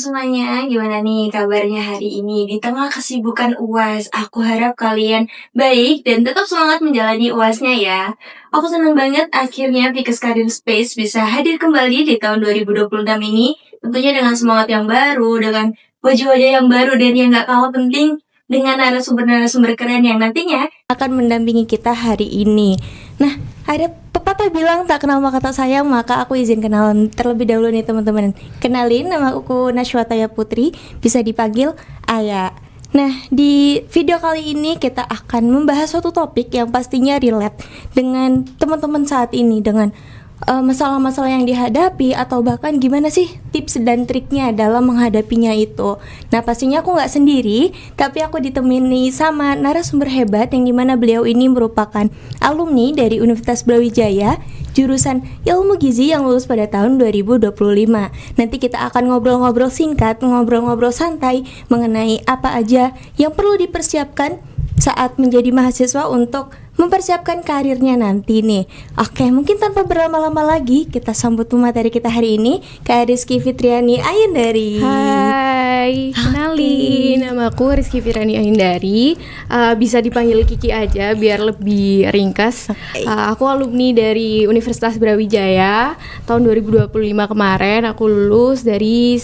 semuanya, gimana nih kabarnya hari ini? Di tengah kesibukan UAS, aku harap kalian baik dan tetap semangat menjalani UASnya ya. Aku senang banget akhirnya Vikes Career Space bisa hadir kembali di tahun 2026 ini. Tentunya dengan semangat yang baru, dengan wajah-wajah yang baru dan yang gak kalah penting dengan narasumber-narasumber keren yang nantinya akan mendampingi kita hari ini. Nah, ada pepatah bilang tak kenal maka tak sayang, maka aku izin kenalan terlebih dahulu nih teman-teman. Kenalin, nama aku Nashwataya Putri, bisa dipanggil Aya. Nah, di video kali ini kita akan membahas suatu topik yang pastinya relate dengan teman-teman saat ini, dengan masalah-masalah yang dihadapi atau bahkan gimana sih tips dan triknya dalam menghadapinya itu. Nah, pastinya aku nggak sendiri, tapi aku ditemani sama narasumber hebat yang dimana beliau ini merupakan alumni dari Universitas Brawijaya jurusan Ilmu Gizi yang lulus pada tahun 2025. Nanti kita akan ngobrol-ngobrol singkat, ngobrol-ngobrol santai mengenai apa aja yang perlu dipersiapkan saat menjadi mahasiswa untuk mempersiapkan karirnya nanti nih. Oke, mungkin tanpa berlama-lama lagi kita sambut pemateri kita hari ini, Kak Rizky Fitriani Ayendari. Hai, kenalin, nama aku Rizky Fitriani Ayendari. Bisa dipanggil Kiki aja biar lebih ringkas. Aku alumni dari Universitas Brawijaya tahun 2025 kemarin. Aku lulus dari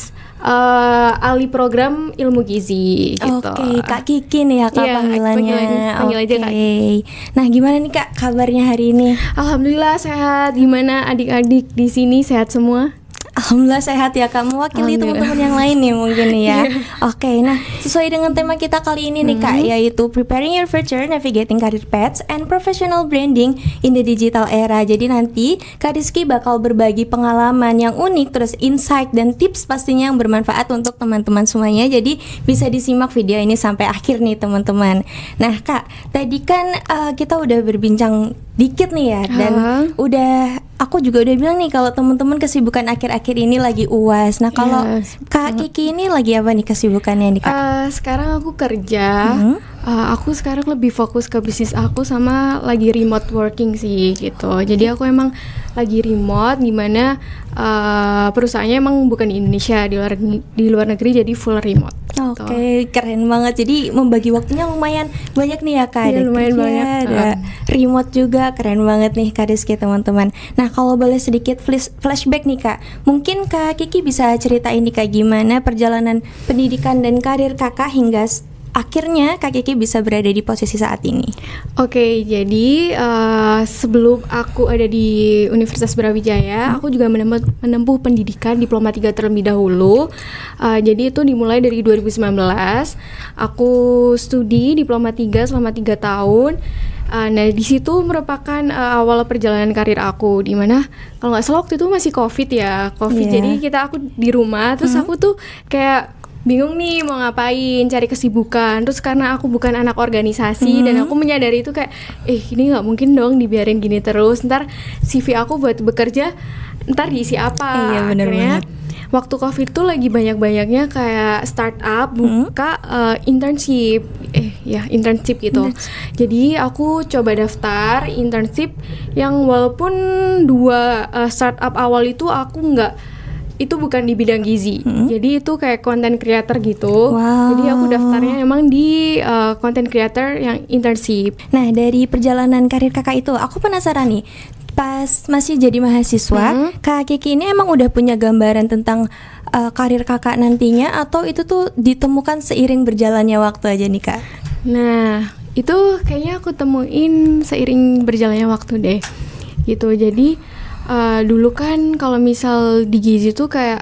ahli program ilmu gizi gitu. Oke, Kak Kiki nih ya Kak panggilannya. Panggil aja Kak Kiki. Nah, gimana nih Kak kabarnya hari ini? Alhamdulillah sehat. Gimana adik-adik di sini, sehat semua? Alhamdulillah sehat ya Kak, mewakili teman-teman yang lain nih mungkin nih ya. Oke, nah sesuai dengan tema kita kali ini nih Kak, yaitu Preparing Your Future, Navigating Career Paths and Professional Branding in the Digital Era. Jadi nanti Kak Rizky bakal berbagi pengalaman yang unik, terus insight dan tips pastinya yang bermanfaat untuk teman-teman semuanya. Jadi bisa disimak video ini sampai akhir nih teman-teman. Nah Kak, tadi kan kita udah berbincang dikit nih ya, dan aku juga udah bilang nih kalau teman-teman kesibukan akhir-akhir ini lagi UAS. Nah kalau Kak Kiki ini lagi apa nih kesibukannya nih Kak? Sekarang aku kerja. Aku sekarang lebih fokus ke bisnis aku sama lagi remote working sih gitu. Jadi aku emang lagi remote, dimana perusahaannya emang bukan di Indonesia, di luar negeri, jadi full remote. Oke, keren banget. Jadi membagi waktunya lumayan banyak nih ya Kak. Iya, lumayan banyak. Ada remote juga, keren banget nih Kak Rizky teman-teman. Nah kalau boleh sedikit flashback nih Kak, mungkin Kak Kiki bisa ceritain nih Kak gimana perjalanan pendidikan dan karir Kakak hingga akhirnya Kak Kiki bisa berada di posisi saat ini. Oke, jadi sebelum aku ada di Universitas Brawijaya, aku juga menempuh pendidikan Diploma 3 terlebih dahulu. Jadi itu dimulai dari 2019. Aku studi Diploma 3 selama 3 tahun. Nah di situ merupakan awal perjalanan karir aku, di mana kalau nggak salah waktu itu masih COVID. Jadi aku di rumah, terus aku tuh kayak bingung nih mau ngapain, cari kesibukan. Terus karena aku bukan anak organisasi dan aku menyadari itu kayak ini nggak mungkin dong dibiarin gini terus, ntar CV aku buat bekerja ntar diisi apa. Iya, bener Akhirnya banget. waktu COVID tuh lagi banyak-banyaknya kayak startup buka internship gitu. Jadi aku coba daftar internship yang walaupun 2 startup awal itu aku itu bukan di bidang gizi. Jadi itu kayak content creator gitu. Wow. Jadi aku daftarnya emang di content creator yang internship. Nah dari perjalanan karir Kakak itu, aku penasaran nih. Pas masih jadi mahasiswa, Kak Kiki ini emang udah punya gambaran tentang karir Kakak nantinya, atau itu tuh ditemukan seiring berjalannya waktu aja nih Kak? Nah, itu kayaknya aku temuin seiring berjalannya waktu deh. Gitu. Jadi dulu kan kalau misal di gizi tuh kayak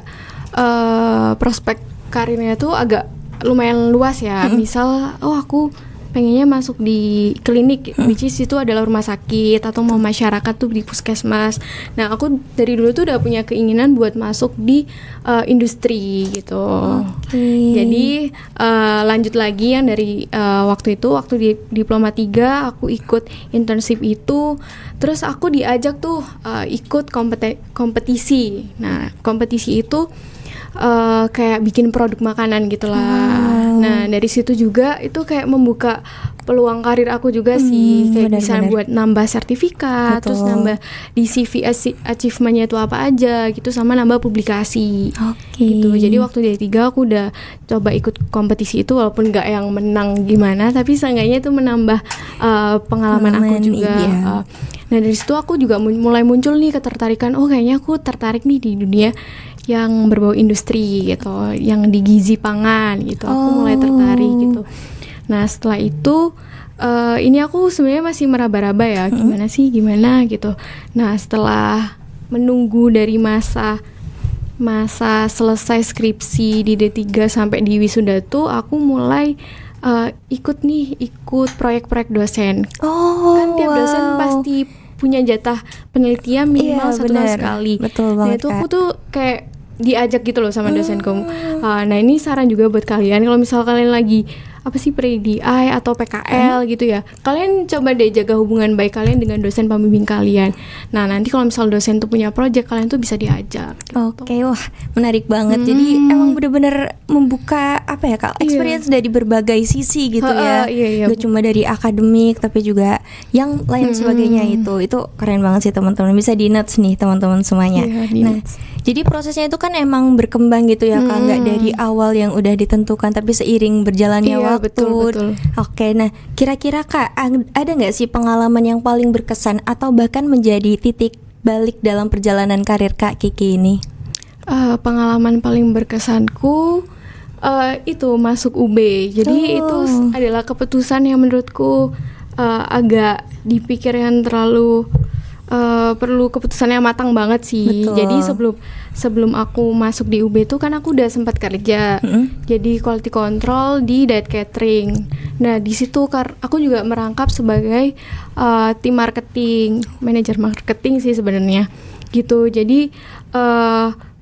prospek karirnya tuh agak lumayan luas ya. Misal aku pengennya masuk di klinik, which is itu adalah rumah sakit, atau mau masyarakat tuh di puskesmas. Nah aku dari dulu tuh udah punya keinginan buat masuk di industri gitu. Jadi lanjut lagi yang dari waktu di Diploma 3 aku ikut internship itu. Terus aku diajak tuh ikut kompetisi. Nah kompetisi itu kayak bikin produk makanan gitulah. Nah dari situ juga itu kayak membuka peluang karir aku juga sih, kayak bisa buat nambah sertifikat, terus nambah di CV achievementnya itu apa aja gitu, sama nambah publikasi. Gitu. Jadi waktu D3 aku udah coba ikut kompetisi itu, walaupun nggak yang menang gimana, tapi seenggaknya itu menambah pengalaman aku juga. Nah dari situ aku juga mulai muncul nih ketertarikan, kayaknya aku tertarik nih di dunia yang berbau industri gitu, yang di gizi pangan gitu. Aku mulai tertarik gitu. Nah setelah itu ini aku sebenarnya masih meraba-raba ya, gimana gitu. Nah setelah menunggu dari masa selesai skripsi di D3 sampai di wisuda tuh, aku mulai ikut proyek-proyek dosen. Kan tiap dosen pasti punya jatah penelitian minimal 1 tahun sekali. Betul banget. Nah itu aku tuh kayak diajak gitu loh sama dosenku. Nah ini saran juga buat kalian, kalau misal kalian lagi pre-DI atau PKL gitu ya, kalian coba deh jaga hubungan baik kalian dengan dosen pembimbing kalian. Nah nanti kalau misal dosen tuh punya project, kalian tuh bisa diajak gitu. Wah menarik banget. Jadi emang bener-bener membuka Kak, experience dari berbagai sisi gitu ya. Gak cuma dari akademik, tapi juga yang lain sebagainya. Itu keren banget sih teman-teman. Bisa di notes nih teman-teman semuanya. Nah jadi prosesnya itu kan emang berkembang gitu ya Kak, nggak dari awal yang udah ditentukan, tapi seiring berjalannya waktu. Betul. Oke, nah kira-kira Kak ada nggak sih pengalaman yang paling berkesan atau bahkan menjadi titik balik dalam perjalanan karir Kak Kiki ini? Pengalaman paling berkesanku itu masuk UB. Jadi itu adalah keputusan yang menurutku agak dipikir yang terlalu perlu keputusan yang matang banget sih. Jadi sebelum aku masuk di UB itu kan aku udah sempat kerja jadi quality control di diet catering. Nah di situ aku juga merangkap sebagai tim marketing, manajer marketing sih sebenarnya gitu. Jadi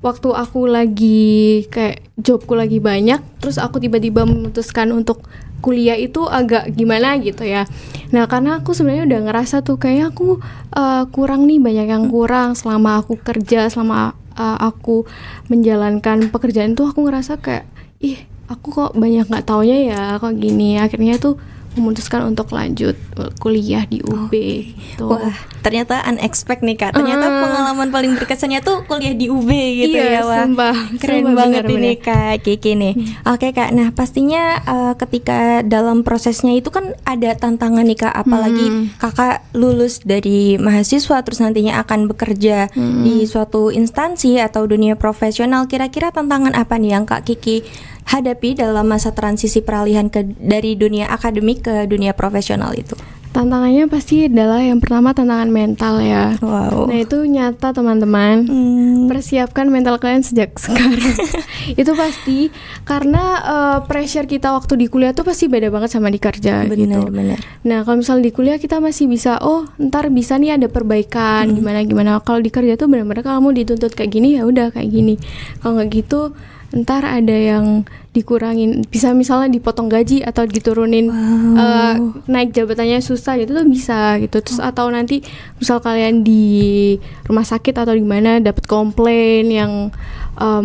waktu aku lagi kayak jobku lagi banyak, terus aku tiba-tiba memutuskan untuk kuliah itu agak gimana gitu ya. Nah karena aku sebenarnya udah ngerasa tuh kayaknya aku kurang nih, banyak yang kurang selama aku kerja, selama aku menjalankan pekerjaan tuh aku ngerasa kayak aku kok banyak nggak taunya ya kok gini. Akhirnya tuh memutuskan untuk lanjut kuliah di UB gitu. Wah, ternyata unexpected nih Kak. Ternyata pengalaman paling berkesannya tuh kuliah di UB gitu ya. Wah, keren banget ini Kak Kiki nih. Oke Kak, nah pastinya ketika dalam prosesnya itu kan ada tantangan nih Kak. Apalagi Kakak lulus dari mahasiswa terus nantinya akan bekerja di suatu instansi atau dunia profesional. Kira-kira tantangan apa nih yang Kak Kiki hadapi dalam masa transisi peralihan dari dunia akademik ke dunia profesional itu? Tantangannya pasti adalah yang pertama tantangan mental ya. Nah itu nyata teman-teman. Persiapkan mental kalian sejak sekarang. Itu pasti karena pressure kita waktu di kuliah tuh pasti beda banget sama di kerja. Benar. Nah kalau misal di kuliah kita masih bisa, ntar bisa nih ada perbaikan gimana. Kalau di kerja tuh benar-benar kamu dituntut kayak gini ya udah kayak gini. Kalau nggak gitu ntar ada yang dikurangin, bisa misalnya dipotong gaji atau diturunin, naik jabatannya susah gitu tuh bisa gitu. Terus atau nanti misal kalian di rumah sakit atau di mana dapat komplain yang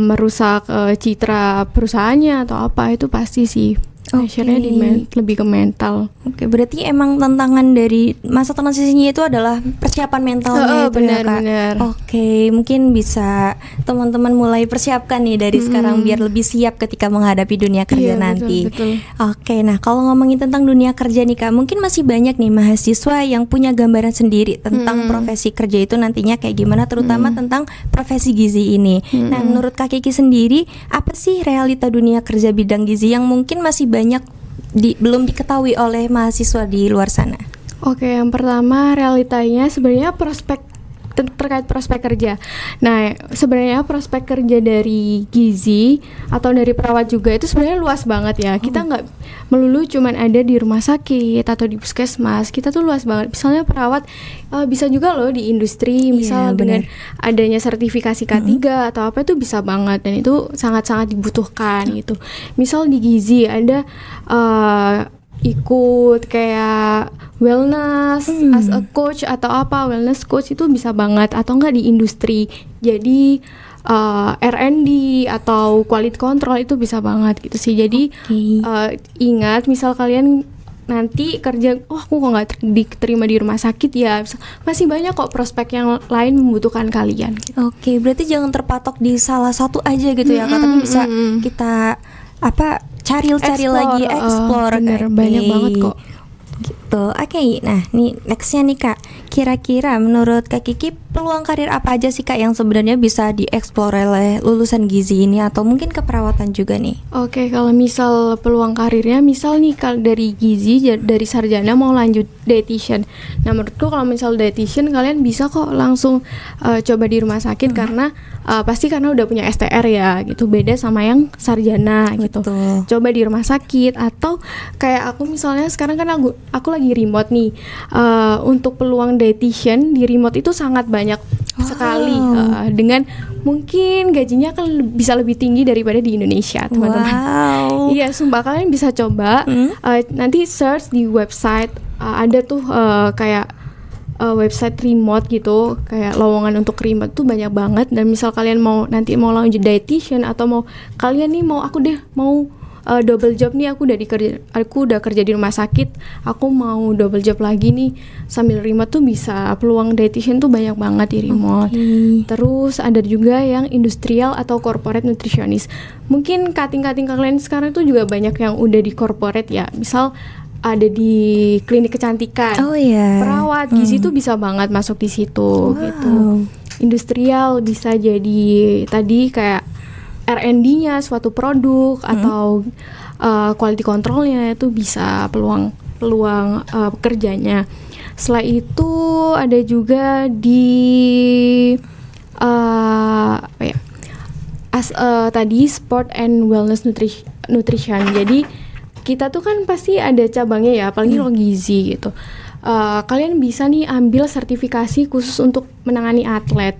merusak citra perusahaannya atau apa, itu pasti sih pressure-nya lebih ke mental. Oke, berarti emang tantangan dari masa transisinya itu adalah persiapan mentalnya itu ya Kak. Oke, mungkin bisa teman-teman mulai persiapkan nih dari sekarang biar lebih siap ketika menghadapi dunia kerja nanti. Betul. Oke, nah kalau ngomongin tentang dunia kerja nih Kak, mungkin masih banyak nih mahasiswa yang punya gambaran sendiri tentang profesi kerja itu nantinya kayak gimana, terutama tentang profesi gizi ini. Nah, menurut Kak Kiki sendiri, apa sih realita dunia kerja bidang gizi yang mungkin masih banyak belum diketahui oleh mahasiswa di luar sana? Oke, yang pertama realitanya sebenarnya terkait prospek kerja. Nah, sebenarnya prospek kerja dari gizi atau dari perawat juga itu sebenarnya luas banget ya. Kita nggak melulu cuman ada di rumah sakit atau di puskesmas. Kita tuh luas banget. Misalnya perawat bisa juga loh di industri, misal dengan adanya sertifikasi K3 atau apa, itu bisa banget dan itu sangat-sangat dibutuhkan gitu. Misal di gizi ada ikut kayak wellness as a coach atau apa, wellness coach itu bisa banget, atau enggak di industri. Jadi R&D atau quality control itu bisa banget gitu sih. Jadi ingat, misal kalian nanti kerja, aku kok nggak diterima di rumah sakit ya, masih banyak kok prospek yang lain membutuhkan kalian gitu. Oke, berarti jangan terpatok di salah satu aja gitu ya Kak, tapi bisa kita cari lagi, explore. Bener, banyak banget kok gitu. Oke, nah nih nextnya nih Kak, kira-kira menurut Kak Kiki peluang karir apa aja sih Kak yang sebenarnya bisa dieksplor oleh lulusan gizi ini, atau mungkin keperawatan juga nih? Oke, kalau misal peluang karirnya, misal nih kalau dari gizi, dari sarjana mau lanjut dietitian. Nah menurutku kalau misal dietitian kalian bisa kok langsung coba di rumah sakit, karena pasti karena udah punya STR ya gitu, beda sama yang sarjana gitu. Coba di rumah sakit, atau kayak aku misalnya sekarang kan aku lagi remote nih, untuk peluang dietitian di remote itu sangat banyak sekali, dengan mungkin gajinya kan bisa lebih tinggi daripada di Indonesia, teman-teman. Iya, sumpah kalian bisa coba. Nanti search di website, ada tuh kayak website remote gitu, kayak lowongan untuk remote tuh banyak banget. Dan misal kalian nanti mau lanjut dietitian, atau mau kalian nih mau double job nih, aku udah kerja di rumah sakit, aku mau double job lagi nih sambil remote tuh bisa. Peluang dietitian tuh banyak banget di remote. Terus ada juga yang industrial atau corporate nutritionist. Mungkin cutting kalian sekarang tuh juga banyak yang udah di corporate ya, misal ada di klinik kecantikan, perawat gizi tuh bisa banget masuk di situ gitu. Industrial bisa jadi tadi kayak R&D-nya suatu produk, atau quality control-nya itu bisa peluang kerjanya. Setelah itu ada juga di tadi sport and wellness nutrition. Jadi kita tuh kan pasti ada cabangnya ya, apalagi lo gizi gitu. Kalian bisa nih ambil sertifikasi khusus untuk menangani atlet.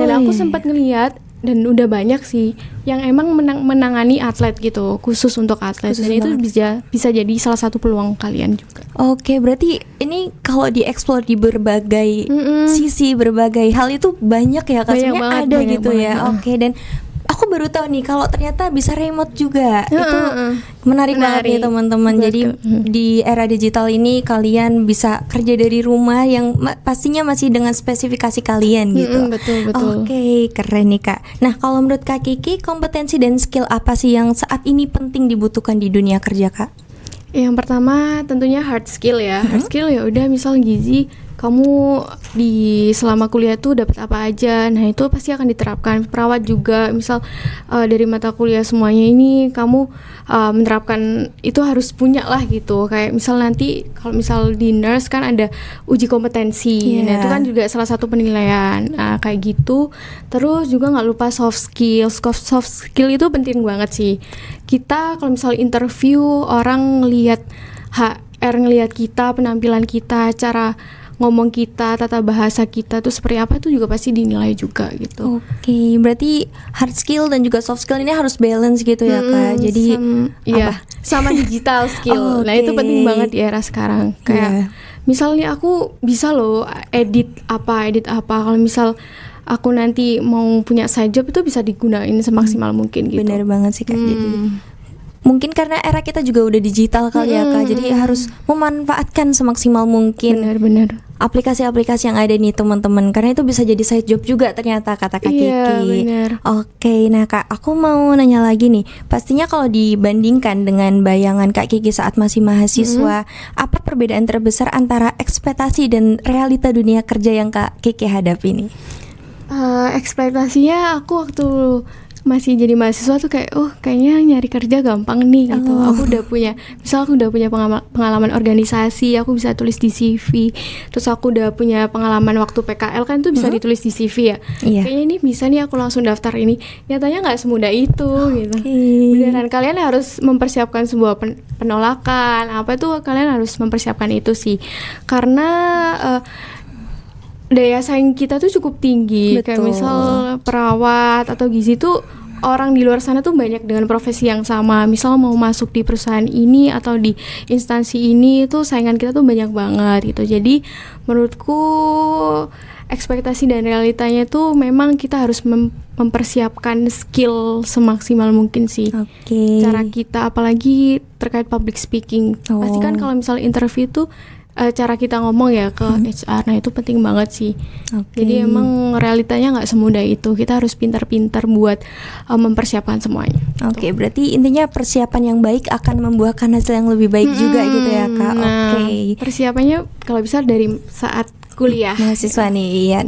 Dan aku sempat ngeliat, dan udah banyak sih yang emang menangani atlet gitu, khusus untuk atlet. Dan itu bisa jadi salah satu peluang kalian juga. Oke, berarti ini kalau dieksplor di berbagai sisi, berbagai hal itu banyak ya Kak, sebenarnya ada gitu ya. Oke, dan aku baru tahu nih kalau ternyata bisa remote juga. Itu menarik banget nih teman-teman. Jadi di era digital ini kalian bisa kerja dari rumah yang pastinya masih dengan spesifikasi kalian gitu. Betul. Oke, keren nih Kak. Nah, kalau menurut Kak Kiki, kompetensi dan skill apa sih yang saat ini penting dibutuhkan di dunia kerja Kak? Yang pertama tentunya hard skill ya. Hard skill ya udah, misal gizi, kamu selama kuliah tuh dapat apa aja, nah itu pasti akan diterapkan. Perawat juga, misal dari mata kuliah semuanya ini kamu menerapkan itu harus punya lah gitu. Kayak misal nanti kalau misal di nurse kan ada uji kompetensi, nah itu kan juga salah satu penilaian. Nah kayak gitu. Terus juga nggak lupa soft skill. Soft skill itu penting banget sih. Kita kalau misal interview, orang ngelihat ngelihat kita, penampilan kita, cara ngomong kita, tata bahasa kita tuh seperti apa, itu juga pasti dinilai juga gitu. Oke, berarti hard skill dan juga soft skill ini harus balance gitu ya Kak. Jadi sama digital skill. Nah itu penting banget di era sekarang. Kayak misalnya aku bisa loh edit apa. Kalau misal aku nanti mau punya side job, itu bisa digunain semaksimal mungkin gitu. Bener banget sih Kak. Jadi mungkin karena era kita juga udah digital kali ya Kak, jadi harus memanfaatkan semaksimal mungkin benar aplikasi-aplikasi yang ada nih teman-teman, karena itu bisa jadi side job juga ternyata, kata Kak Kiki. Oke, nah Kak, aku mau nanya lagi nih, pastinya kalau dibandingkan dengan bayangan Kak Kiki saat masih mahasiswa, apa perbedaan terbesar antara ekspektasi dan realita dunia kerja yang Kak Kiki hadapi nih? Ekspektasinya aku waktu masih jadi mahasiswa tuh kayak kayaknya nyari kerja gampang nih gitu. Aku udah punya pengalaman organisasi, aku bisa tulis di CV. Terus aku udah punya pengalaman waktu PKL kan tuh bisa ditulis di CV ya. Kayaknya ini bisa nih aku langsung daftar ini. Nyatanya nggak semudah itu gitu. Beneran kalian harus mempersiapkan sebuah penolakan. Apa tuh kalian harus mempersiapkan itu sih. Karena daya saing kita tuh cukup tinggi. Kayak misal perawat atau gizi tuh orang di luar sana tuh banyak dengan profesi yang sama. Misal mau masuk di perusahaan ini atau di instansi ini tuh saingan kita tuh banyak banget gitu. Jadi menurutku ekspektasi dan realitanya tuh memang kita harus mempersiapkan skill semaksimal mungkin sih. Cara kita apalagi terkait public speaking. Pasti kan kalau misalnya interview tuh cara kita ngomong ya ke HR, nah itu penting banget sih. Jadi emang realitanya nggak semudah itu. Kita harus pintar-pintar buat mempersiapkan semuanya. Berarti intinya persiapan yang baik akan membuahkan hasil yang lebih baik juga gitu ya Kak. Persiapannya kalau bisa dari saat kuliah mahasiswa nih, iya.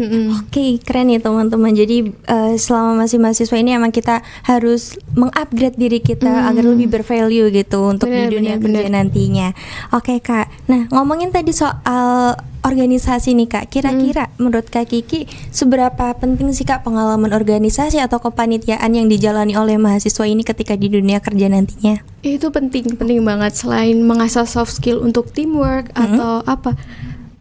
Keren nih teman-teman. Jadi selama masih mahasiswa ini emang kita harus mengupgrade diri kita agar lebih bervalue gitu untuk di dunia kerja nantinya. Kak. Nah, ngomongin tadi soal organisasi nih Kak. Kira-kira menurut Kak Kiki seberapa penting sih Kak pengalaman organisasi atau kepanitiaan yang dijalani oleh mahasiswa ini ketika di dunia kerja nantinya? Itu penting banget. Selain mengasah soft skill untuk teamwork atau apa,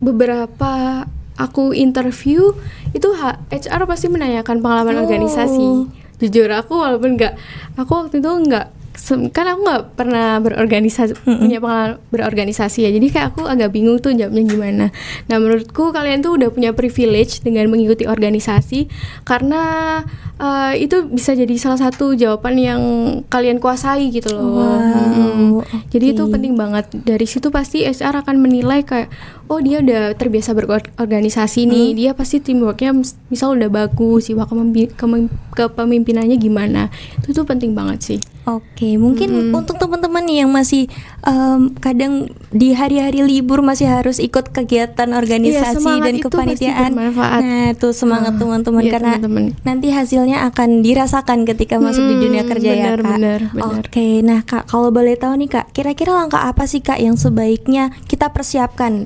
beberapa aku interview itu HR pasti menanyakan pengalaman organisasi. Jujur aku walaupun aku waktu itu kan aku nggak pernah punya pengalaman berorganisasi ya, jadi kayak aku agak bingung tuh jawabnya gimana. Nah menurutku kalian tuh udah punya privilege dengan mengikuti organisasi, karena itu bisa jadi salah satu jawaban yang kalian kuasai gitu loh. Jadi itu penting banget. Dari situ pasti HR akan menilai kayak, oh dia udah terbiasa berorganisasi nih, dia pasti teamworknya misal udah bagus, jiwa kepemimpinannya gimana. Itu tuh penting banget sih. Mungkin untuk teman-teman nih yang masih kadang di hari-hari libur masih harus ikut kegiatan organisasi dan kepanitiaan. Nah, tuh semangat teman-teman, karena nanti hasilnya akan dirasakan ketika masuk di dunia kerja ya Kak. Benar. Nah Kak, kalau boleh tahu nih Kak, kira-kira langkah apa sih Kak yang sebaiknya kita persiapkan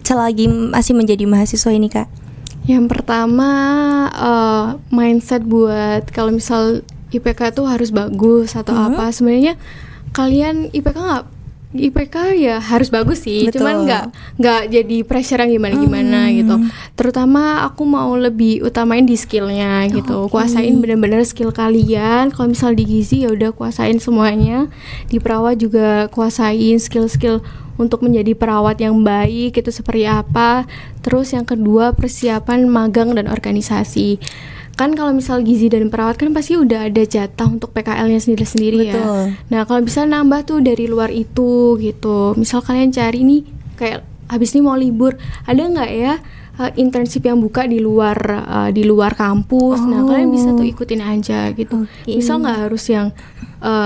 selagi masih menjadi mahasiswa ini Kak? Yang pertama mindset buat kalau misal IPK tuh harus bagus atau apa. Sebenarnya kalian IPK ya harus bagus sih. Betul. Cuman nggak jadi pressure yang gimana gitu. Terutama aku mau lebih utamain di skillnya gitu. Kuasain benar-benar skill kalian. Kalau misal di gizi ya udah kuasain semuanya. Di perawat juga kuasain skill-skill untuk menjadi perawat yang baik itu seperti apa. Terus yang kedua persiapan magang dan organisasi. Kan kalau misal gizi dan perawat kan pasti udah ada jatah untuk PKL-nya sendiri-sendiri ya. Nah kalau bisa nambah tuh dari luar itu gitu. Misal kalian cari nih kayak habis ini mau libur, ada nggak ya internship yang buka di luar kampus. Nah kalian bisa tuh ikutin aja gitu. Misal nggak harus yang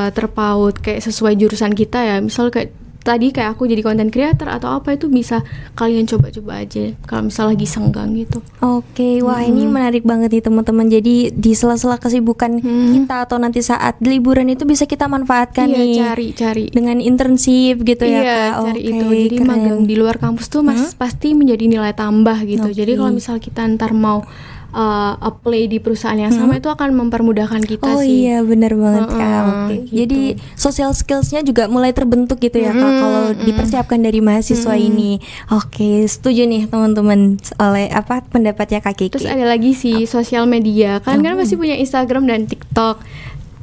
terpaut kayak sesuai jurusan kita ya. Misal kayak tadi kayak aku jadi content creator atau apa, itu bisa kalian coba-coba aja kalau misal lagi senggang gitu. Wah ini menarik banget nih teman-teman. Jadi di sela-sela kesibukan kita atau nanti saat liburan itu bisa kita manfaatkan nih. Cari dengan internship gitu ya Kak. Cari itu. Jadi magang di luar kampus tuh pasti menjadi nilai tambah gitu. Jadi kalau misal kita ntar mau apply di perusahaan yang sama itu akan mempermudahkan kita sih. Iya benar banget Kak. Gitu. Jadi social skills-nya juga mulai terbentuk gitu ya Kak kalau dipersiapkan dari mahasiswa ini. Setuju nih teman-teman oleh pendapatnya Kak Kiki. Terus ada lagi sih sosial media. Kan masih punya Instagram dan TikTok.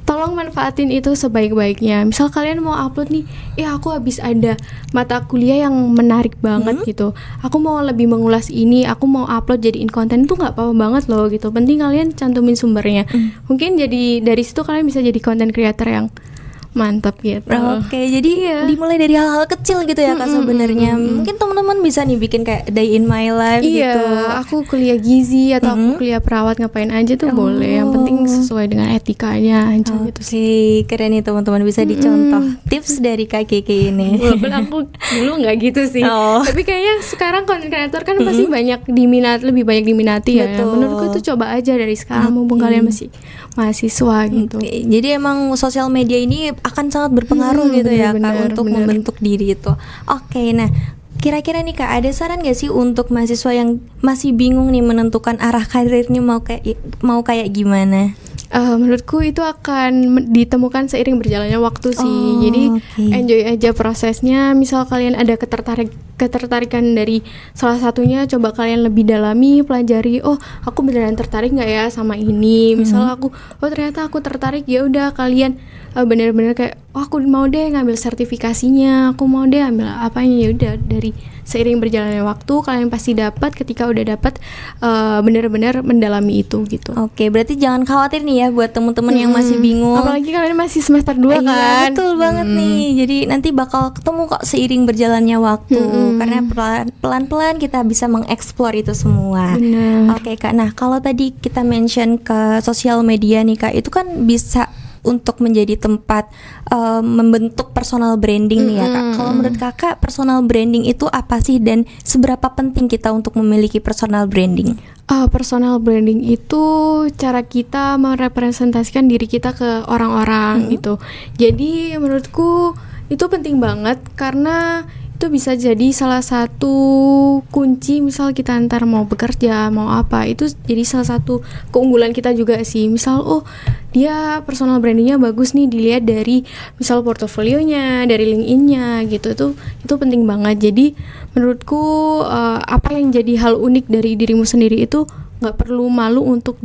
Tolong manfaatin itu sebaik-baiknya. Misal kalian mau upload nih, aku habis ada mata kuliah yang menarik banget gitu. Aku mau lebih mengulas ini, aku mau upload jadiin konten, itu nggak apa-apa banget loh gitu. Penting kalian cantumin sumbernya. Mungkin jadi dari situ kalian bisa jadi content creator yang mantap gitu. Jadi dimulai dari hal-hal kecil gitu ya Kak sebenarnya. Mungkin teman-teman bisa nih bikin kayak day in my life gitu. Aku kuliah gizi atau aku kuliah perawat, ngapain aja tuh boleh. Yang penting sesuai dengan etikanya aja gitu sih. Keren nih teman-teman, bisa dicontoh tips dari Kak Kiki ini. Walaupun aku dulu nggak gitu sih. Tapi kayaknya sekarang content creator kan pasti lebih banyak diminati ya. Menurutku itu coba aja dari sekarang mumpung kalian masih mahasiswa gitu. Jadi emang sosial media ini akan sangat berpengaruh gitu ya Kak untuk membentuk diri itu. Nah kira-kira nih Kak, ada saran gak sih untuk mahasiswa yang masih bingung nih menentukan arah karirnya mau kayak gimana? Menurutku itu akan ditemukan seiring berjalannya waktu sih. Jadi enjoy aja prosesnya. Misal kalian ada ketertarikan dari salah satunya, coba kalian lebih dalami, pelajari. Aku beneran tertarik nggak ya sama ini? Misal aku, ternyata aku tertarik, ya udah kalian bener-bener kayak aku mau deh ngambil sertifikasinya, aku mau deh ambil apanya. Ya udah, dari seiring berjalannya waktu kalian pasti dapat. Ketika udah dapat bener-bener mendalami itu gitu. Oke, berarti jangan khawatir nih ya buat teman-teman yang masih bingung. Apalagi kalian masih semester 2 kan. Iya, betul banget nih. Jadi nanti bakal ketemu kok seiring berjalannya waktu. Karena pelan-pelan kita bisa mengeksplor itu semua. Bener. Oke Kak, nah kalau tadi kita mention ke sosial media nih Kak, itu kan bisa untuk menjadi tempat membentuk personal branding nih ya Kak. Kalau menurut Kakak personal branding itu apa sih dan seberapa penting kita untuk memiliki personal branding? Personal branding itu cara kita merepresentasikan diri kita ke orang-orang gitu. Jadi menurutku itu penting banget karena itu bisa jadi salah satu kunci misal kita antar mau bekerja mau apa, itu jadi salah satu keunggulan kita juga sih. Misal dia personal brandingnya bagus nih, dilihat dari misal portofolionya, dari LinkedIn-nya gitu. Itu penting banget. Jadi menurutku apa yang jadi hal unik dari dirimu sendiri itu nggak perlu malu untuk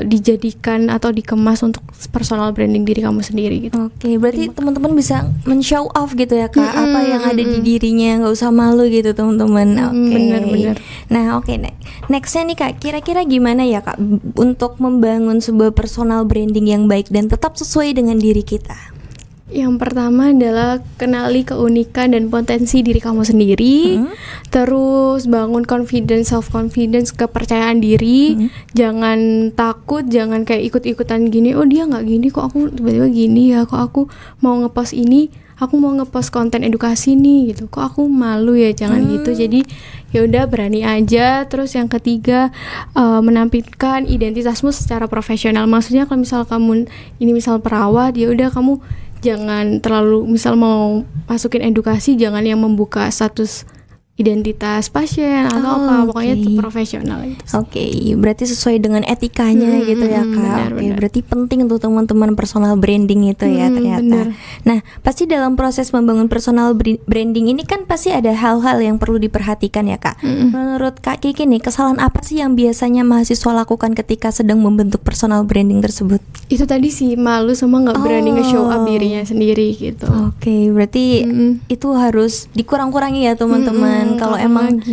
dijadikan atau dikemas untuk personal branding diri kamu sendiri gitu. Oke, berarti teman-teman bisa men-show off gitu ya Kak, apa yang ada di dirinya, nggak usah malu gitu teman-teman. Oke. Benar. Nah, oke, nextnya nih Kak, kira-kira gimana ya Kak untuk membangun sebuah personal branding yang baik dan tetap sesuai dengan diri kita? Yang pertama adalah kenali keunikan dan potensi diri kamu sendiri. Terus bangun confidence, self confidence, kepercayaan diri. Jangan takut, jangan kayak ikut-ikutan gini. Oh dia nggak gini, kok aku tiba-tiba gini ya. Kok aku mau ngepost ini, aku mau ngepost konten edukasi nih gitu. Kok aku malu ya, jangan gitu. Jadi ya udah berani aja. Terus yang ketiga menampilkan identitasmu secara profesional. Maksudnya kalau misal kamu ini misal perawat, ya udah kamu jangan terlalu misal mau masukin edukasi, jangan yang membuka status identitas pasien atau apa, pokoknya itu profesional gitu. Oke, berarti sesuai dengan etikanya gitu ya Kak. Oke, berarti penting untuk teman-teman personal branding itu ya ternyata. Bener. Nah, pasti dalam proses membangun personal branding ini kan pasti ada hal-hal yang perlu diperhatikan ya Kak. Menurut Kak Kiki nih, kesalahan apa sih yang biasanya mahasiswa lakukan ketika sedang membentuk personal branding tersebut? Itu tadi sih, malu sama nggak berani nge-show up dirinya sendiri gitu. Oke, berarti itu harus dikurang-kurangi ya teman-teman. Kalau emang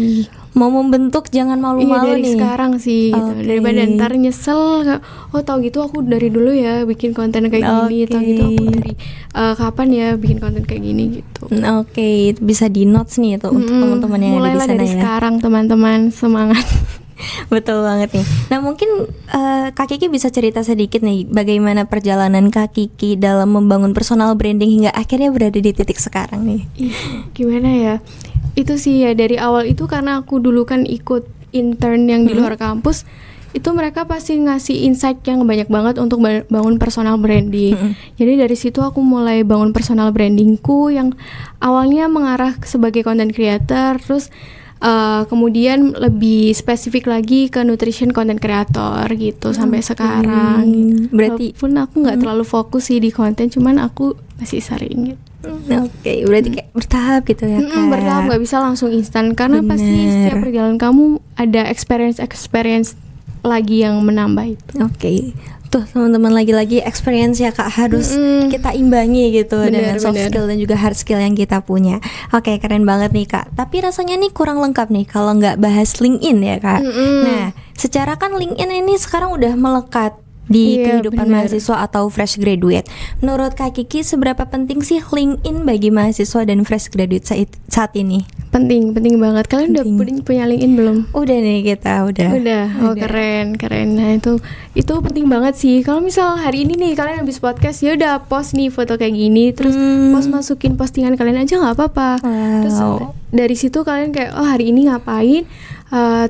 mau membentuk jangan malu-malu dari nih. sekarang sih gitu. Daripada ntar nyesel tau gitu aku dari dulu ya bikin konten kayak gini, tau gitu aku dari kapan ya bikin konten kayak gini gitu. Oke, bisa di notes nih itu untuk teman-teman yang ada di mulailah sana dari ya. sekarang teman-teman, semangat. Betul banget nih. Nah mungkin Kak Kiki bisa cerita sedikit nih bagaimana perjalanan Kak Kiki dalam membangun personal branding hingga akhirnya berada di titik sekarang nih. Gimana ya? Itu sih ya dari awal itu karena aku dulu kan ikut intern yang di luar kampus. Itu mereka pasti ngasih insight yang banyak banget untuk bangun personal branding. Jadi dari situ aku mulai bangun personal brandingku yang awalnya mengarah sebagai content creator, terus kemudian lebih spesifik lagi ke nutrition content creator gitu sampai sekarang. Berarti walaupun aku nggak terlalu fokus sih di konten, cuman aku masih sering gitu. Oke, berarti kayak bertahap gitu ya Kak. Bertahap, nggak bisa langsung instan karena pasti setiap perjalanan kamu ada experience lagi yang menambah itu. Oke. Tuh teman-teman, lagi-lagi experience ya Kak harus kita imbangi gitu dengan soft skill dan juga hard skill yang kita punya. Oke, keren banget nih Kak. Tapi rasanya nih kurang lengkap nih kalau nggak bahas LinkedIn ya Kak. Nah, secara kan LinkedIn ini sekarang udah melekat di kehidupan mahasiswa atau fresh graduate. Menurut Kak Kiki, seberapa penting sih LinkedIn bagi mahasiswa dan fresh graduate saat ini? Penting banget. Kalian udah punya LinkedIn belum? Udah nih kita, udah. Oh, keren. Nah, itu penting banget sih. Kalau misal hari ini nih kalian habis podcast, ya udah post nih foto kayak gini, terus post masukin postingan kalian aja nggak apa-apa. Terus dari situ kalian kayak hari ini ngapain?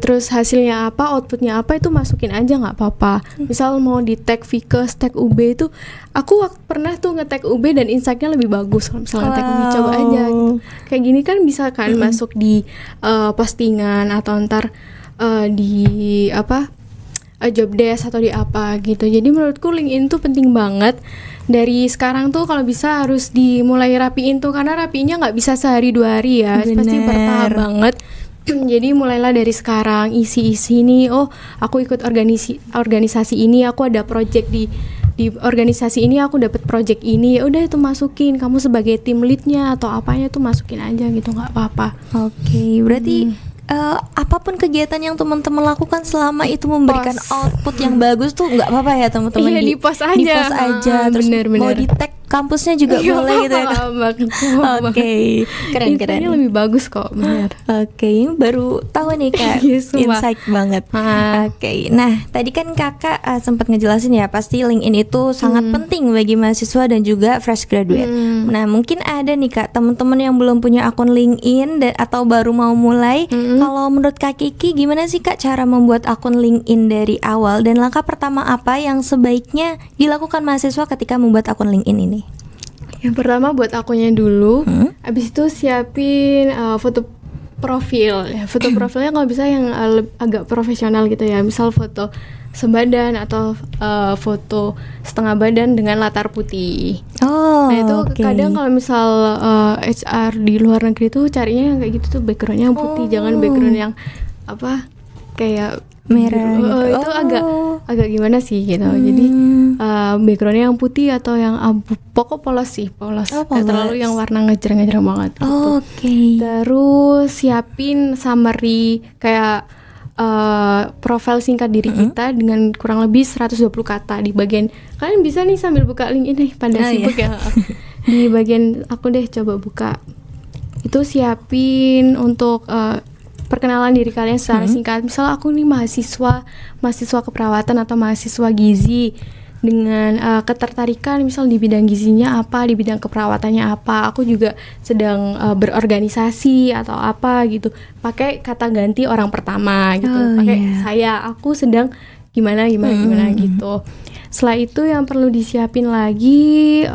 Terus hasilnya apa, outputnya apa, itu masukin aja nggak apa-apa. Misal mau di tag Vikes, tag UB itu, aku pernah tuh nge-tag UB dan insight-nya lebih bagus. Kalau misalnya tag UB, coba aja. Kayak gini kan bisa kan masuk di postingan atau ntar di job desk atau di apa gitu. Jadi menurutku LinkedIn tuh penting banget. Dari sekarang tuh kalau bisa harus dimulai rapiin tuh, karena rapiinnya nggak bisa sehari 2 hari ya. Pasti bertahap banget. Jadi mulailah dari sekarang, isi nih, aku ikut organisasi ini, aku ada project di di organisasi ini aku dapat project ini, ya udah itu masukin, kamu sebagai tim leadnya atau apanya tuh masukin aja gitu, nggak apa-apa. Oke, berarti apapun kegiatan yang teman-teman lakukan selama itu memberikan output yang bagus tuh nggak apa-apa ya teman-teman. Iya, di post aja. Di post aja, terus bener. mau di tag kampusnya juga boleh gitu ya. Oke, keren. Ini lebih bagus kok, benar. Oke, baru tahu nih Kak. Insight banget. Oke, nah tadi kan Kakak sempat ngejelasin ya, pasti LinkedIn itu sangat penting bagi mahasiswa dan juga fresh graduate. Nah, mungkin ada nih Kak teman-teman yang belum punya akun LinkedIn atau baru mau mulai. Kalau menurut Kak Kiki, gimana sih Kak cara membuat akun LinkedIn dari awal, dan langkah pertama apa yang sebaiknya dilakukan mahasiswa ketika membuat akun LinkedIn ini? Yang pertama buat akunnya dulu, abis itu siapin foto profil. Ya, foto profilnya kalau bisa yang agak profesional gitu ya, misal foto sebadan atau foto setengah badan dengan latar putih. Nah itu kadang kalau misal HR di luar negeri tuh carinya yang kayak gitu tuh, backgroundnya yang putih, jangan background yang apa kayak merah gitu. Itu agak gimana sih gitu. Jadi backgroundnya yang putih atau yang abu, pokok polos. Gak terlalu yang warna ngejer banget gitu. Terus siapin summary kayak profil singkat diri kita dengan kurang lebih 120 kata di bagian. Kalian bisa nih sambil buka link ini pada sibuk ya. Di bagian aku deh coba buka. Itu siapin untuk perkenalan diri kalian secara singkat. Misal aku nih mahasiswa keperawatan atau mahasiswa gizi dengan ketertarikan misal di bidang gizinya apa, di bidang keperawatannya apa. Aku juga sedang berorganisasi atau apa gitu. Pakai kata ganti orang pertama gitu. Pakai aku sedang gimana gitu. Setelah itu yang perlu disiapin lagi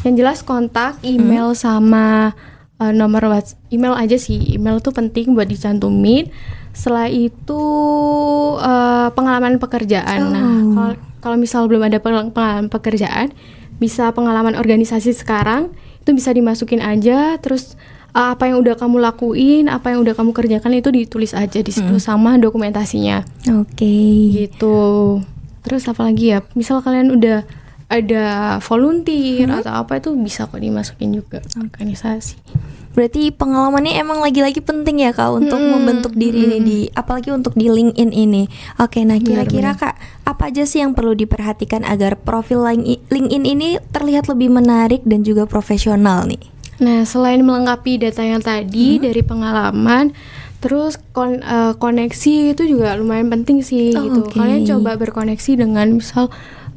yang jelas kontak, email sama nomor WhatsApp. Email aja sih, email tuh penting buat dicantumin. Setelah itu pengalaman pekerjaan. Nah, kalau misal belum ada pengalaman pekerjaan, bisa pengalaman organisasi sekarang, itu bisa dimasukin aja. Terus apa yang udah kamu lakuin, apa yang udah kamu kerjakan itu ditulis aja di situ sama dokumentasinya. Gitu. Terus apa lagi ya? Misal kalian udah ada volunteer atau apa, itu bisa kok dimasukin juga organisasi. Berarti pengalamannya emang lagi-lagi penting ya Kak untuk membentuk diri ini, apalagi untuk di LinkedIn ini. Oke, nah kira-kira Kak, apa aja sih yang perlu diperhatikan agar profil LinkedIn ini terlihat lebih menarik dan juga profesional nih? Nah, selain melengkapi data yang tadi dari pengalaman, terus koneksi itu juga lumayan penting sih gitu. Kalian coba berkoneksi dengan misal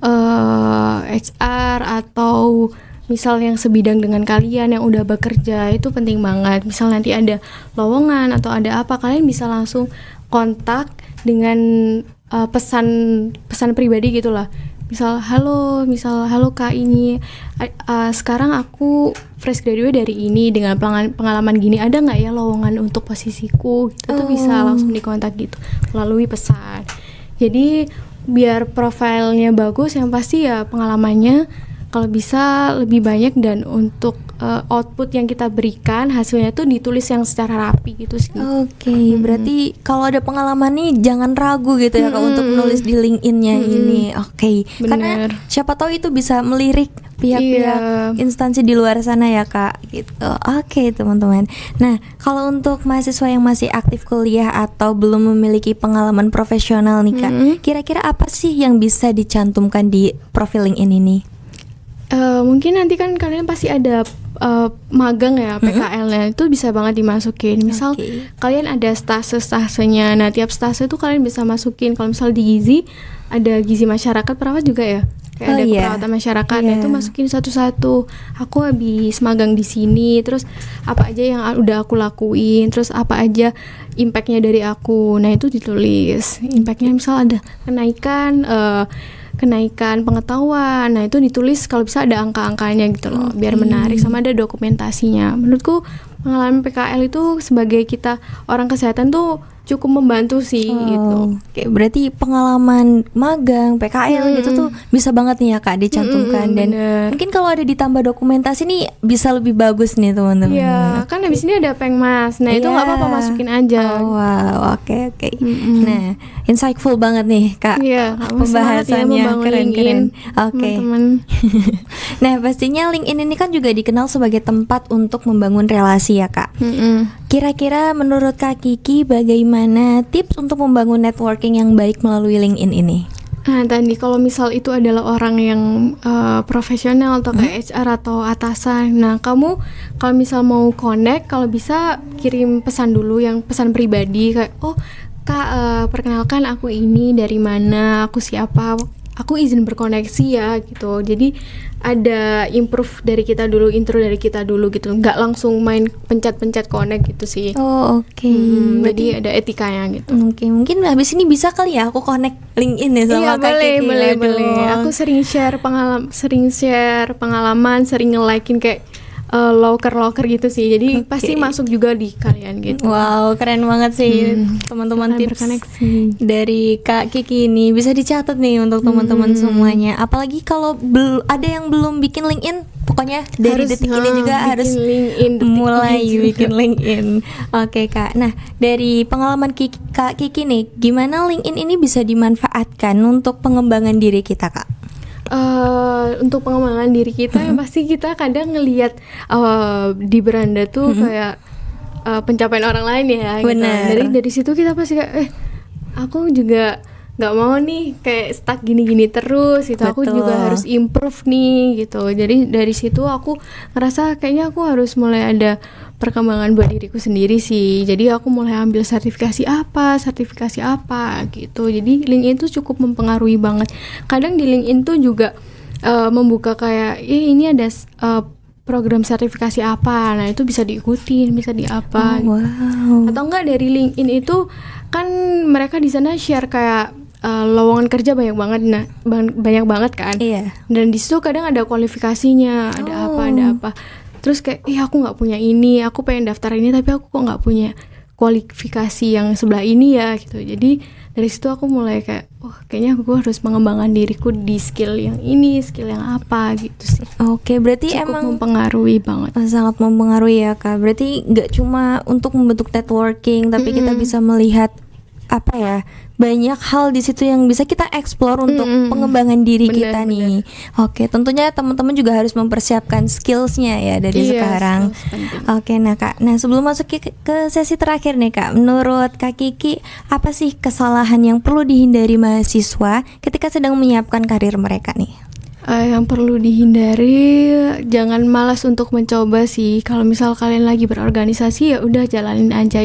HR atau misal yang sebidang dengan kalian yang udah bekerja, itu penting banget. Misal nanti ada lowongan atau ada apa, kalian bisa langsung kontak dengan pesan pribadi gitulah. Misal halo Kak, ini sekarang aku fresh graduate dari ini dengan pengalaman gini, ada nggak ya lowongan untuk posisiku? Itu bisa langsung dikontak gitu melalui pesan. Jadi biar profilnya bagus, yang pasti ya pengalamannya kalau bisa lebih banyak, dan untuk output yang kita berikan hasilnya tuh ditulis yang secara rapi gitu sih. Berarti kalau ada pengalaman nih jangan ragu gitu ya Kak untuk menulis di LinkedIn-nya ini. Karena siapa tahu itu bisa melirik pihak-pihak instansi di luar sana ya Kak gitu. Teman-teman. Nah, kalau untuk mahasiswa yang masih aktif kuliah atau belum memiliki pengalaman profesional nih Kak, kira-kira apa sih yang bisa dicantumkan di profil LinkedIn ini? Mungkin nanti kan kalian pasti ada magang ya, PKL-nya itu bisa banget dimasukin. Misal kalian ada stase-stasenya, nah tiap stase itu kalian bisa masukin. Kalau misal di gizi, ada gizi masyarakat, perawat juga ya, kayak ada keperawatan masyarakat, nah itu masukin satu-satu. Aku habis magang di sini, terus apa aja yang udah aku lakuin, terus apa aja impact-nya dari aku, nah itu ditulis. Impact-nya misal ada kenaikan pengetahuan, nah itu ditulis, kalau bisa ada angka-angkanya gitu loh, biar menarik, sama ada dokumentasinya. Menurutku pengalaman PKL itu sebagai kita orang kesehatan tuh cukup membantu sih gitu. Oke, berarti pengalaman magang, PKL gitu tuh bisa banget nih ya Kak dicantumkan. Dan mungkin kalau ada ditambah dokumentasi nih bisa lebih bagus nih teman-teman. Iya, kan habis ini ada Pengmas. Nah, itu nggak apa-apa masukin aja. Wow, oke. Nah, insightful banget nih Kak. Iya, pembahasannya keren-keren. Oke. Nah, pastinya LinkedIn ini kan juga dikenal sebagai tempat untuk membangun relasi ya Kak. Kira-kira menurut Kak Kiki bagaimana tips untuk membangun networking yang baik melalui LinkedIn ini? Nah, tadi kalau misal itu adalah orang yang profesional atau kayak HR atau atasan. Nah, kamu kalau misal mau connect, kalau bisa kirim pesan dulu yang pesan pribadi kayak, "Oh, Kak, perkenalkan aku ini dari mana, aku siapa, aku izin berkoneksi ya," gitu. Jadi ada improve dari kita dulu, intro dari kita dulu gitu. Nggak langsung main pencet-pencet connect gitu sih. Oh, oke. Jadi ada etikanya gitu. Oke, mungkin habis ini bisa kali ya aku connect LinkedIn ya sama Kak Kiki. Boleh. Aku sering share pengalaman, sering nge-like-in kayak loker gitu sih. Jadi pasti masuk juga di kalian gitu. Wow, keren banget sih teman-teman, tips dari Kak Kiki ini bisa dicatat nih untuk teman-teman semuanya. Apalagi kalau ada yang belum bikin LinkedIn, pokoknya dari detik ini juga harus mulai bikin LinkedIn. Oke Kak. Nah, dari pengalaman Kak Kiki nih, gimana LinkedIn ini bisa dimanfaatkan untuk pengembangan diri kita Kak? Untuk pengembangan diri kita yang pasti kita kadang ngelihat di beranda tuh kayak pencapaian orang lain ya. Benar. Gitu. Dari situ kita pasti kayak aku juga nggak mau nih kayak stuck gini-gini terus gitu. Aku juga harus improve nih gitu. Jadi dari situ aku ngerasa kayaknya aku harus mulai ada perkembangan buat diriku sendiri sih. Jadi aku mulai ambil sertifikasi apa gitu. Jadi LinkedIn tuh cukup mempengaruhi banget. Kadang di LinkedIn tuh juga membuka kayak ini ada program sertifikasi apa. Nah, itu bisa diikutin, bisa diapa. Wow. Atau enggak dari LinkedIn itu kan mereka di sana share kayak lowongan kerja banyak banget kan. Iya. Dan di situ kadang ada kualifikasinya, ada apa. Terus kayak, aku nggak punya ini, aku pengen daftar ini tapi aku kok nggak punya kualifikasi yang sebelah ini ya gitu. Jadi dari situ aku mulai kayak, kayaknya aku harus mengembangkan diriku di skill yang ini, skill yang apa gitu sih. Oke, berarti cukup emang mempengaruhi banget. Sangat mempengaruhi ya Kak. Berarti nggak cuma untuk membentuk networking, tapi kita bisa melihat banyak hal di situ yang bisa kita explore untuk pengembangan diri kita nih. Oke, tentunya teman-teman juga harus mempersiapkan skillsnya ya dari sekarang. Oke, nah Kak, sebelum masuk ke sesi terakhir nih Kak, menurut Kak Kiki apa sih kesalahan yang perlu dihindari mahasiswa ketika sedang menyiapkan karir mereka nih? Yang perlu dihindari, jangan malas untuk mencoba sih. Kalau misal kalian lagi berorganisasi, ya udah jalanin aja.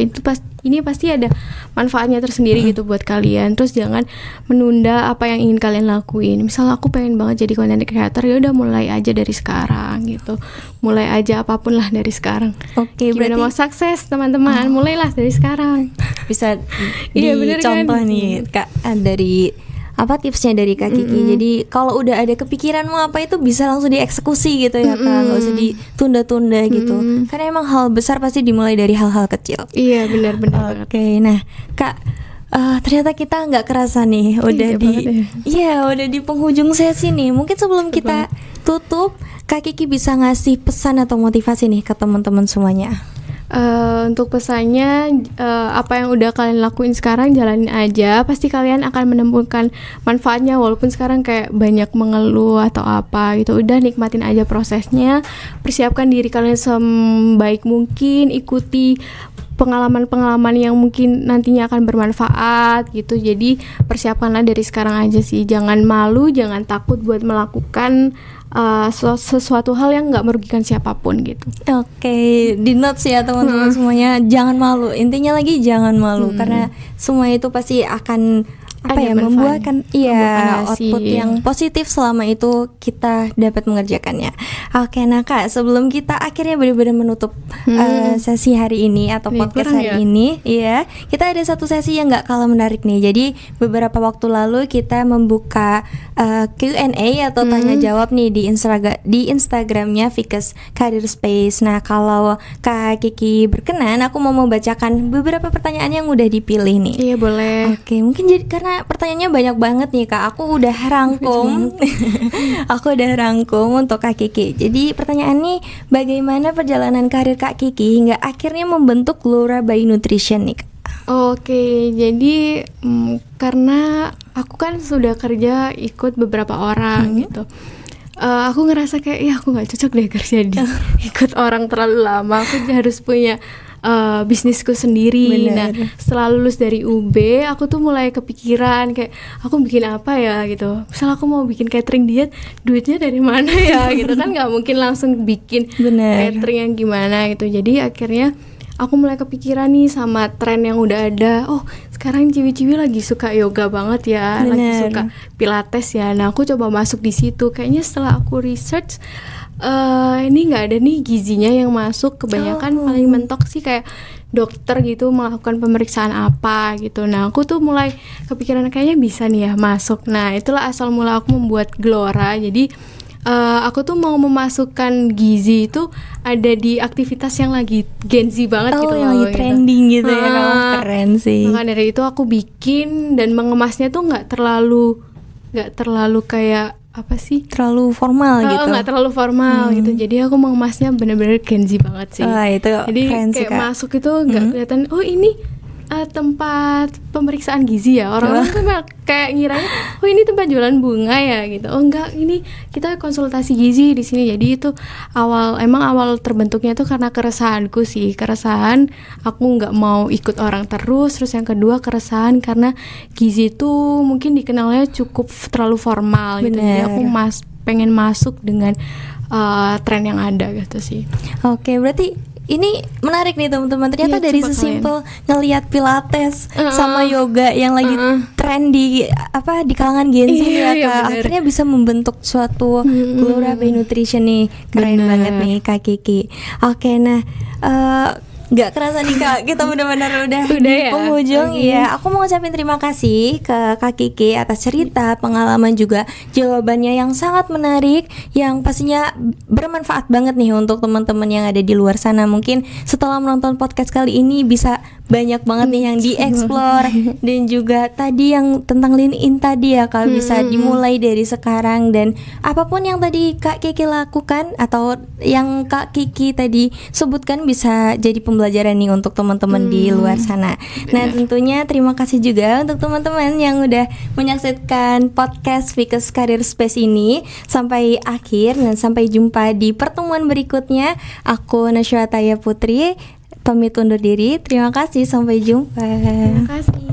Ini pasti ada manfaatnya tersendiri gitu buat kalian. Terus jangan menunda apa yang ingin kalian lakuin. Misal aku pengen banget jadi content creator, ya udah mulai aja dari sekarang gitu. Mulai aja apapun lah dari sekarang. Oke, berarti mau sukses teman-teman, mulailah dari sekarang. Bisa dicontoh nih Kak dari tipsnya dari Kak Kiki. Jadi kalau udah ada kepikiran mau apa itu bisa langsung dieksekusi gitu ya Kak, nggak usah ditunda-tunda gitu. Karena emang hal besar pasti dimulai dari hal-hal kecil. Iya, benar-benar. Oke, nah Kak, ternyata kita nggak kerasa nih udah di penghujung sesi nih. Mungkin sebelum kita tutup, Kak Kiki bisa ngasih pesan atau motivasi nih ke teman-teman semuanya. Untuk pesannya, apa yang udah kalian lakuin sekarang jalanin aja, pasti kalian akan menemukan manfaatnya. Walaupun sekarang kayak banyak mengeluh atau apa gitu, udah nikmatin aja prosesnya, persiapkan diri kalian sebaik mungkin, ikuti pengalaman-pengalaman yang mungkin nantinya akan bermanfaat gitu. Jadi persiapkanlah dari sekarang aja sih, jangan malu, jangan takut buat melakukan sesuatu hal yang nggak merugikan siapapun gitu. Oke, di notes ya teman-teman semuanya, jangan malu. Intinya lagi jangan malu, karena semua itu pasti akan membuahkan hasil. output yang positif selama itu kita dapat mengerjakannya. Oke, nah Kak, sebelum kita akhirnya benar-benar menutup sesi hari ini atau podcast hari ini, ya, kita ada satu sesi yang nggak kalah menarik nih. Jadi beberapa waktu lalu kita membuka Q&A atau tanya jawab nih di Instagramnya Vicus Career Space. Nah, kalau Kak Kiki berkenan, aku mau membacakan beberapa pertanyaan yang udah dipilih nih. Iya, boleh. Oke, mungkin jadi karena pertanyaannya banyak banget nih Kak. Aku udah rangkum. Aku udah rangkum untuk Kak Kiki. Jadi pertanyaan nih, bagaimana perjalanan karir Kak Kiki hingga akhirnya membentuk Glora by Nutrition nih Kak? Oke, jadi karena aku kan sudah kerja ikut beberapa orang gitu. Aku ngerasa kayak aku nggak cocok deh kerja di ikut orang terlalu lama. Aku harus punya bisnisku sendiri. Bener. Nah, setelah lulus dari UB, aku tuh mulai kepikiran kayak aku bikin apa ya gitu. Misal aku mau bikin catering diet, duitnya dari mana ya gitu kan, nggak mungkin langsung bikin catering yang gimana gitu. Jadi akhirnya aku mulai kepikiran nih sama tren yang udah ada. Oh, sekarang ciwi-ciwi lagi suka yoga banget ya, lagi suka pilates ya. Nah, aku coba masuk di situ. Kayaknya setelah aku research, ini nggak ada nih gizinya yang masuk. Kebanyakan paling mentok sih kayak dokter gitu melakukan pemeriksaan apa gitu. Nah, aku tuh mulai kepikiran kayaknya bisa nih ya masuk. Nah, itulah asal mula aku membuat Glora. Jadi aku tuh mau memasukkan gizi itu ada di aktivitas yang lagi Gen Z banget gitu loh. Yang lagi trending gitu ya. Keren sih. Maka dari itu aku bikin dan mengemasnya tuh nggak terlalu kayak apa sih, terlalu formal gitu. Nggak terlalu formal gitu. Jadi aku mengemasnya bener-bener Gen Z banget sih. Itu jadi keren kayak sih, masuk itu nggak kelihatan oh ini tempat pemeriksaan gizi ya. Orang-orang tuh kayak ngiranya oh ini tempat jualan bunga ya gitu. Oh enggak, ini kita konsultasi gizi di sini. Jadi itu awal terbentuknya tuh karena keresahanku sih. Keresahan aku nggak mau ikut orang terus yang kedua keresahan karena gizi itu mungkin dikenalnya cukup terlalu formal gitu. Jadi aku pengen masuk dengan tren yang ada gitu sih. Oke, berarti ini menarik nih teman-teman. Ternyata dari sesimpel ngelihat pilates sama yoga yang lagi tren di kalangan Gen Z ya Kak, akhirnya bisa membentuk suatu Glora by Nutrition nih. Keren banget nih Kak Kiki. Oke, nah nggak kerasa nih Kak, kita benar-benar udah di penghujung ya. Aku mau ngucapin terima kasih ke Kak Kiki atas cerita, pengalaman juga jawabannya yang sangat menarik, yang pastinya bermanfaat banget nih untuk teman-teman yang ada di luar sana. Mungkin setelah menonton podcast kali ini bisa banyak banget nih yang dieksplor dan juga tadi yang tentang lean in tadi ya Kak, bisa dimulai dari sekarang. Dan apapun yang tadi Kak Kiki lakukan atau yang Kak Kiki tadi sebutkan bisa jadi pembelajaran nih untuk teman-teman di luar sana. Nah, tentunya terima kasih juga untuk teman-teman yang udah menyaksikan podcast Vicus Career Space ini sampai akhir, dan sampai jumpa di pertemuan berikutnya. Aku Nasya Taya Putri pamit undur diri. Terima kasih, sampai jumpa. Terima kasih.